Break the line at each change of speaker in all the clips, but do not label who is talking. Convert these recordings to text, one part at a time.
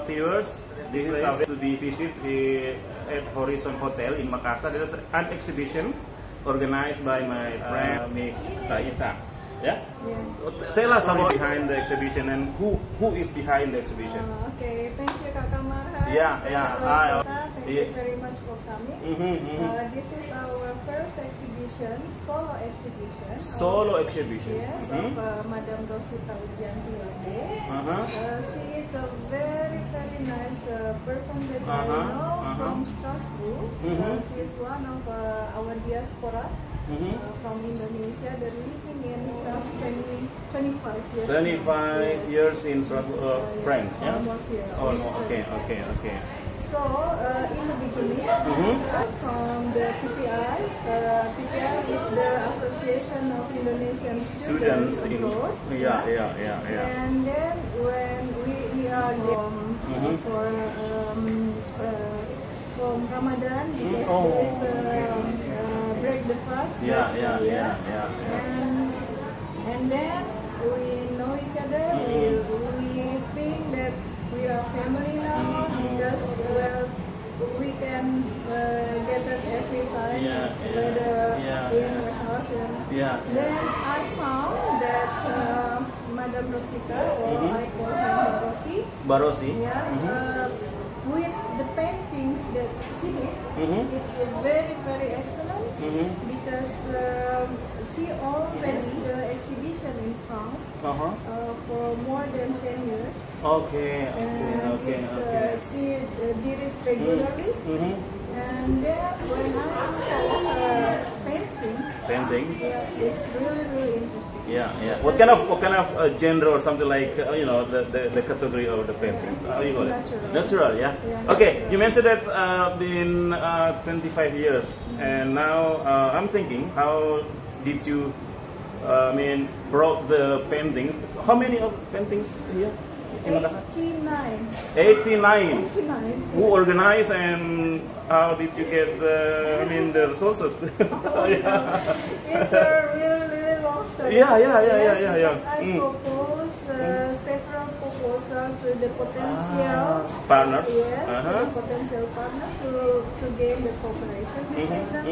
viewers, this is to be visit at Horizon Hotel in Makassar. There is an exhibition organized by my friend Miss Isa. Yeah? Tell us about behind the exhibition and who is behind the exhibition.
Okay, thank you Kak Marhan.
Yeah.
Thank you very much for coming. This is our first exhibition, solo exhibition.
Solo exhibition.
Yes, of Madam Rosita Ujianti. She is a very nice person that I know from Strasbourg. She is one of our diaspora. From Indonesia, they're living in Strasbourg 25 years.
25 years in France, yeah?
Almost, yeah.
Almost, okay.
So, in the beginning, from the PPI, PPI is the Association of Indonesian Students Abroad.
Yeah.
And then when we are from Ramadan, because there is break the fast.
Yeah.
And then we know each other. We think that we are family now because we can gather every time together in our house. Then I found that Madam Rosita, or I call her
Barosi.
With the paintings that she did, it's very excellent because she always the exhibition in France for more than 10 years. She did it regularly. And then when I saw her paintings, it's really interesting.
What kind of genre or something like the category of the paintings? Natural. Okay, you mentioned that been 25 years, and now I'm thinking, how did you brought the paintings? How many of paintings here? 89. Who organized and how did you get the resources?
It's a really long story.
Yeah.
I proposed several proposals to the potential
partners.
To the potential partners to gain the cooperation between them.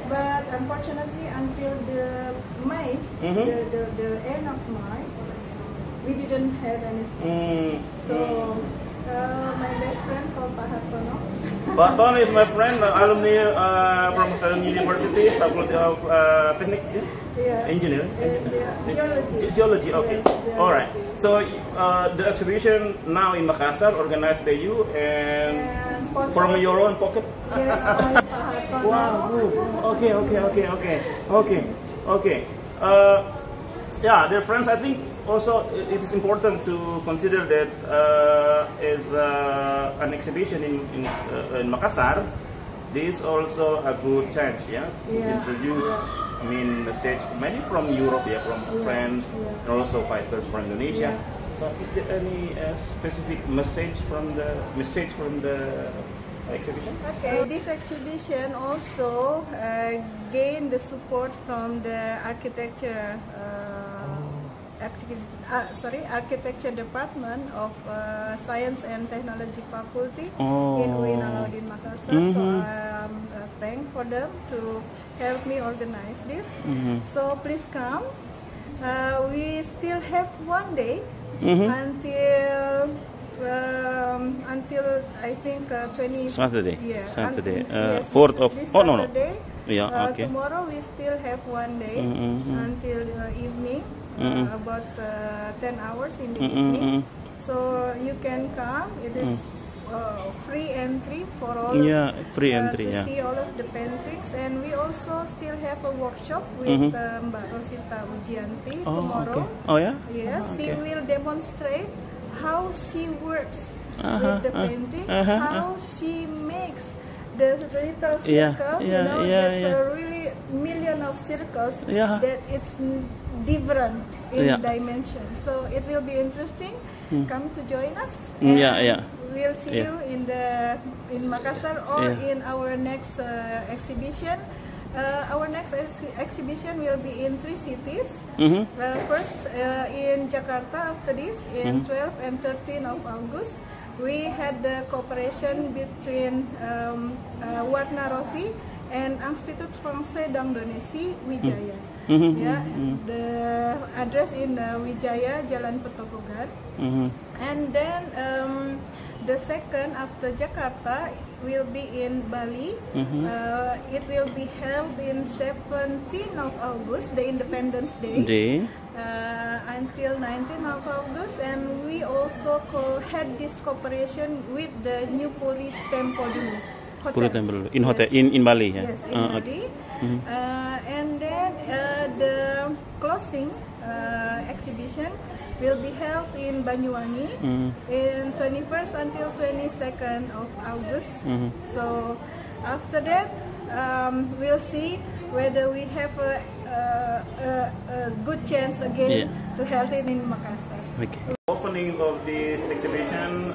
But unfortunately, until the May, the end of May, we didn't have any sponsor. So my best friend called Pak Hartono.
Pak Hartono is my friend, alumni from Southern University, Faculty of Technics, Engineering. Geology. Okay.
Yes,
all right. So the exhibition now in Makassar organized by you and from your own pocket.
Yes, by Pak Hartono.
Wow. Okay. Dear friends, I think also it is important to consider that as an exhibition in Makassar, this is also a good chance, to introduce, message maybe from Europe, from France, and also vice versa from Indonesia. So, is there any specific message from the exhibition?
Okay, this exhibition also gained the support from the architecture department of Science and Technology Faculty in UIN Alauddin Makassar. So I'm thankful for them to help me organize this. So please come. We still have one day until I think 20
Saturday.
Saturday.
4th of
Saturday.
Okay.
Tomorrow we still have one day until evening, about 10 hours in the evening. So you can come. It is free entry for all.
Free entry.
To see all of the paintings, and we also still have a workshop with Mbak Rosita Ujianti tomorrow.
Okay.
Yes, she will demonstrate how she works with the painting, how she makes the little circle, it's a really million of circles that it's different in dimension. So it will be interesting. Come to join us. We'll see you in Makassar or in our next exhibition. Our next exhibition will be in 3 cities. First in Jakarta, after this in 12 and 13 of August. We had the cooperation between Warna Rossi and Institut Français d'Indonésie, Wijaya. The address in Wijaya, Jalan Petokogan. And then the second after Jakarta will be in Bali. It will be held in 17th of August, the Independence Day. Until 19th of August, and we also had this cooperation with the New Puri Tempo dulu hotel.
In hotel in Bali.
Yes, in Bali. And then the closing exhibition will be held in Banyuwangi in 21st until 22nd of August. So after that, we'll see whether we have a good chance again to hold it in Makassar.
Okay. Opening of this exhibition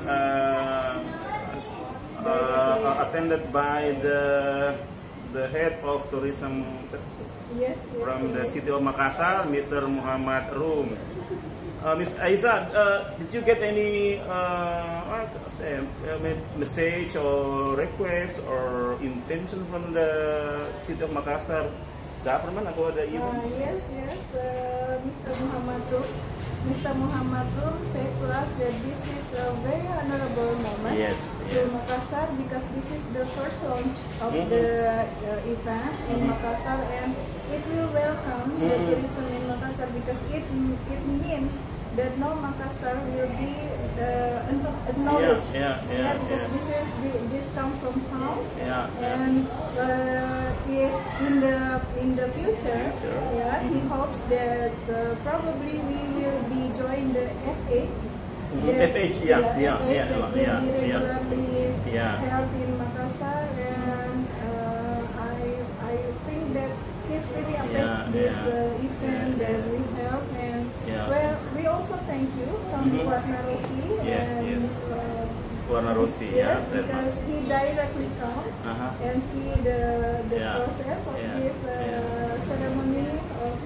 attended by the head of tourism services from the city of Makassar, Mr. Muhammad Rum. Ms. Aiza, did you get any message or request or intention from the city of Makassar government about the event?
Yes, Mr. Muhammad Rum said to us that this is a very honorable moment to Makassar, because this is the first launch of the event in Makassar, and it will welcome the tourism in Makassar, because it means that now Makassar will be acknowledged. Because this comes from house, and if in the future, he hopes that probably we will be join the F8.
F8,
regularly held in Makassar, and I think that he's really appreciate this event that we held, and well, we also thank you from Warna Rossi.
Warna Rossi,
because he directly come and see the process of this ceremony of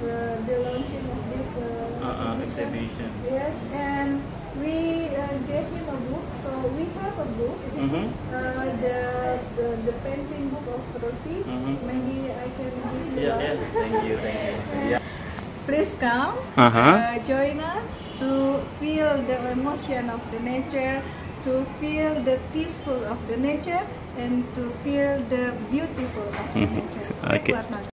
the launching of this exhibition. Yes, and we gave him a book, so we have a book, the painting book of Rossi. Maybe I can give you one.
Thank you.
Please come, join us to feel the emotion of the nature, to feel the peaceful of the nature, and to feel the beautiful of the nature.